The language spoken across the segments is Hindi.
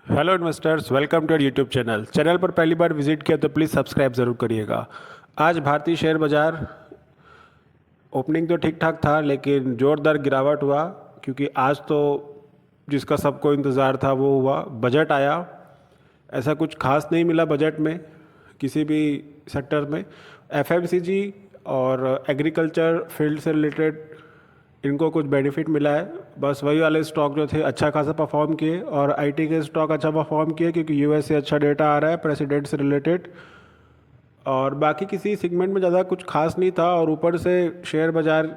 Hello investors, welcome to your YouTube channel पर पहली बार विजिट किया तो प्लीज़ सब्सक्राइब ज़रूर करिएगा। आज भारतीय शेयर बाज़ार ओपनिंग तो ठीक ठाक था, लेकिन ज़ोरदार गिरावट हुआ क्योंकि आज तो जिसका सबको इंतज़ार था वो हुआ। बजट आया, ऐसा कुछ खास नहीं मिला बजट में किसी भी सेक्टर में। एफएमसीजी और एग्रीकल्चर फील्ड से रिलेटेड इनको कुछ बेनिफिट मिला है। बस वही वाले स्टॉक जो थे अच्छा खासा परफॉर्म किए, और आईटी के स्टॉक अच्छा परफॉर्म किए क्योंकि यूएस से अच्छा डेटा आ रहा है प्रेसिडेंट से रिलेटेड। और बाकी किसी सेगमेंट में ज़्यादा कुछ खास नहीं था, और ऊपर से शेयर बाज़ार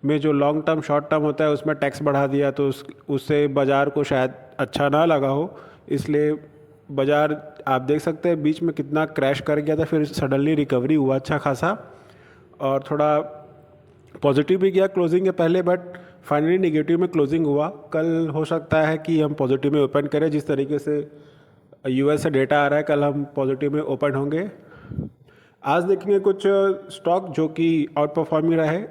में जो लॉन्ग टर्म शॉर्ट टर्म होता है उसमें टैक्स बढ़ा दिया, तो उससे बाज़ार को शायद अच्छा ना लगा हो। इसलिए बाज़ार आप देख सकते हैं बीच में कितना क्रैश कर गया था, फिर सडनली रिकवरी हुआ अच्छा खासा और थोड़ा पॉजिटिव भी गया क्लोजिंग के पहले, बट फाइनली नेगेटिव में क्लोजिंग हुआ। कल हो सकता है कि हम पॉजिटिव में ओपन करें, जिस तरीके से यूएस से डेटा आ रहा है कल हम पॉजिटिव में ओपन होंगे। आज देखेंगे कुछ स्टॉक जो कि आउट परफॉर्मिंग रहे,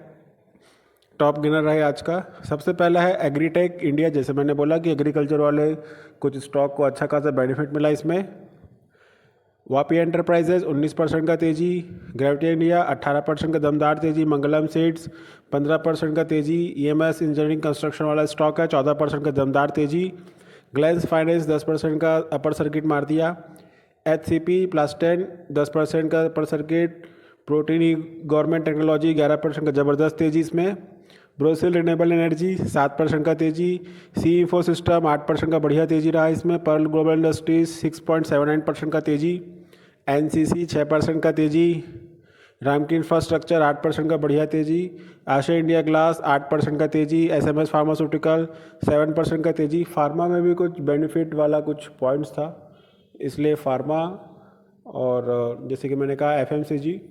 टॉप गेनर रहे आज का। सबसे पहला है एग्रीटेक इंडिया। जैसे मैंने बोला कि एग्रीकल्चर वाले कुछ स्टॉक को अच्छा खासा बेनिफिट मिला इसमें। वापी एंटरप्राइजेज 19% का तेजी, ग्रेविटी इंडिया 18% का दमदार तेजी, मंगलम सीड्स 15% का तेजी, ईएमएस इंजीनियरिंग कंस्ट्रक्शन वाला स्टॉक है 14% का दमदार तेजी, ग्लेंस फाइनेंस 10% का अपर सर्किट मार दिया, एचसीपी प्लास्टेन 10% का upper circuit, protein government technology 11% का ज़बरदस्त तेजी इसमें, ब्रोसिल रिन्यूएबल एनर्जी 7% का तेजी, सी इंफो सिस्टम 8% का बढ़िया तेजी रहा इसमें, पर्ल ग्लोबल इंडस्ट्रीज 6.79% का तेजी, एनसीसी 6% का तेजी, रामकी इंफ्रास्ट्रक्चर 8% का बढ़िया तेजी, आशा इंडिया ग्लास 8% का तेजी, एसएमएस फार्मास्यूटिकल 7% का तेजी। फार्मा में भी कुछ बेनिफिट वाला कुछ पॉइंट्स था, इसलिए फार्मा और जैसे कि मैंने कहा एफएमसीजी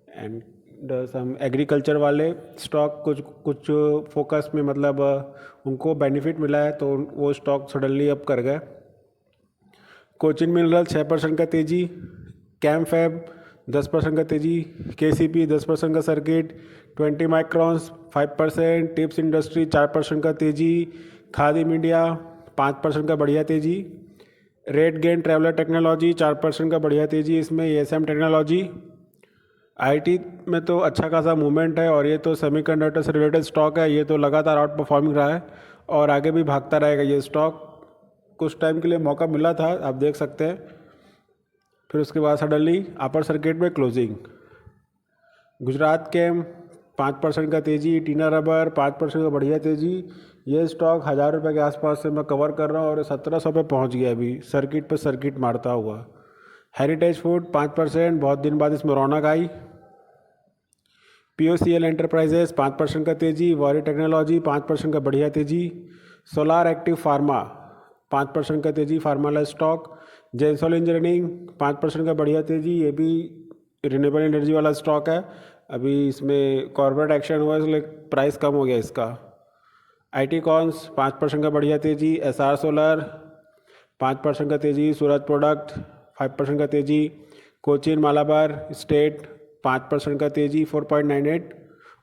एंड सम एग्रीकल्चर वाले स्टॉक कुछ कुछ फोकस में, मतलब उनको बेनिफिट मिला है तो वो स्टॉक सडनली अप कर गए। कोचिन मिनरल 6% का तेजी, कैम फैब 10% का तेजी, केसीपी 10% का सर्किट, 20 माइक्रॉन्स 5%, टिप्स इंडस्ट्री 4% का तेजी, खादिम इंडिया 5% का बढ़िया तेजी, रेट गेन ट्रैवलर टेक्नोलॉजी 4% का बढ़िया तेजी इसमें, एएसएम टेक्नोलॉजी। आईटी में तो अच्छा खासा मूवमेंट है, और ये तो सेमीकंडक्टर से रिलेटेड स्टॉक है, ये तो लगातार आउट परफॉर्मिंग रहा है और आगे भी भागता रहेगा ये स्टॉक। कुछ टाइम के लिए मौका मिला था, आप देख सकते हैं, फिर उसके बाद सडनली अपर सर्किट में क्लोजिंग। गुजरात केम 5% का तेजी, टीना रबर 5% का बढ़िया तेजी। ये स्टॉक 1000 रुपये के आसपास से मैं कवर कर रहा हूँ और 1700 पे पहुँच गया अभी, सर्किट पे सर्किट मारता हुआ। हेरिटेज फूड 5%, बहुत दिन बाद इसमें रौनक आई। पीओसीएल एंटरप्राइजेस 5% का तेजी, वॉरी टेक्नोलॉजी 5% का बढ़िया तेजी, सोलार एक्टिव फार्मा 5% का तेजी फार्मा वाला स्टॉक, जेंसॉल इंजीनियरिंग 5% का बढ़िया तेजी, ये भी रिन्यूएबल एनर्जी वाला स्टॉक है। अभी इसमें कॉर्पोरेट एक्शन हुआ इसलिए प्राइस कम हो गया इसका। आईटी कॉन्स 5% का बढ़िया तेजी, एसआर सोलर 5% का तेजी, सूरज प्रोडक्ट 5% का तेजी, कोचिन मालाबार स्टेट 5% का तेजी 4.98,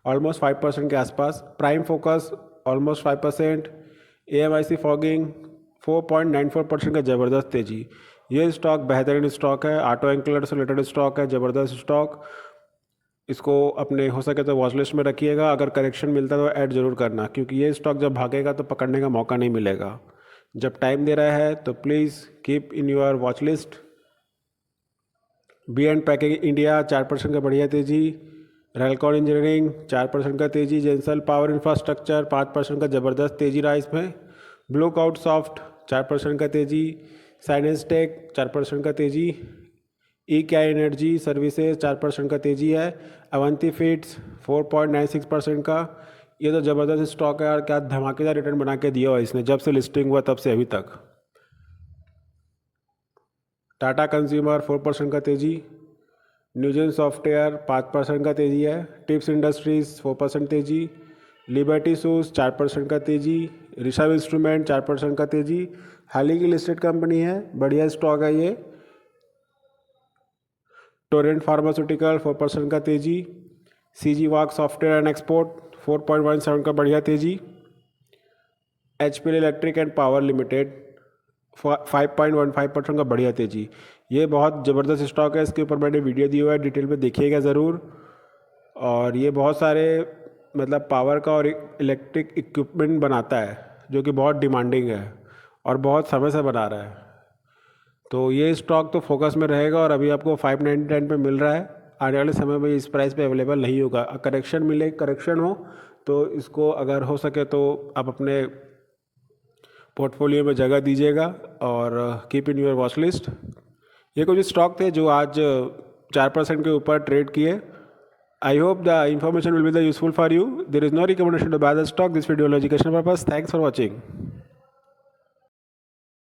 ऑलमोस्ट 5% के आसपास। प्राइम फोकस ऑलमोस्ट 5%, एएमआईसी फॉगिंग 4.94% का ज़बरदस्त तेजी। ये स्टॉक बेहतरीन स्टॉक है, ऑटो एंकलर से रिलेटेड स्टॉक है, ज़बरदस्त स्टॉक। इसको अपने हो सके तो वॉच लिस्ट में रखिएगा, अगर करेक्शन मिलता है तो ऐड ज़रूर करना, क्योंकि ये स्टॉक जब भागेगा तो पकड़ने का मौका नहीं मिलेगा। जब टाइम दे रहा है तो please keep in your watch list. B and packing India 4% का बढ़िया तेजी, रेलकॉन इंजीनियरिंग 4% का तेजी, जेंसल पावर इंफ्रास्ट्रक्चर 5% का ज़बरदस्त तेजी रहा इसमें, ब्लू आउट सॉफ्ट 4% का तेजी, साइनेंस टेक 4% का तेजी, ई क्या एनर्जी सर्विसेज 4% का तेजी है, अवंती फीड्स 4.96% का। ये तो ज़बरदस्त स्टॉक है यार, क्या धमाकेदार रिटर्न बना के दिया हुआ इसने जब से लिस्टिंग हुआ तब से अभी तक। टाटा कंज्यूमर 4% का तेजी, न्यूजन सॉफ्टवेयर 5% का तेजी है, टिप्स इंडस्ट्रीज 4% तेजी, लिबर्टी शूज़ 4% का तेजी, ऋषभ इंस्ट्रूमेंट 4% का तेजी। हाल ही की लिस्टेड कंपनी है, बढ़िया स्टॉक है ये। टोरेंट फार्मास्यूटिकल 4% का तेजी, CG walk software and export 4.17 का बढ़िया तेजी, HPL electric and power limited 5.15% का बढ़िया तेजी। ये बहुत ज़बरदस्त स्टॉक है, इसके ऊपर मैंने वीडियो दी हुआ है, डिटेल में देखिएगा ज़रूर। और ये बहुत सारे मतलब पावर का और इलेक्ट्रिक इक्विपमेंट बनाता है, जो कि बहुत डिमांडिंग है और बहुत समय से बना रहा है। तो ये स्टॉक तो फोकस में रहेगा और अभी आपको 599 पे मिल रहा है। आने वाले समय में इस प्राइस पे अवेलेबल नहीं होगा। करेक्शन मिले, करेक्शन हो तो इसको अगर हो सके तो आप अपने पोर्टफोलियो में जगह दीजिएगा और keep in your watch list. ये कुछ स्टॉक थे जो आज 4% के ऊपर ट्रेड किए। I hope the information will be the useful for you. There is no recommendation to buy the stock. This video is educational purpose. Thanks for watching.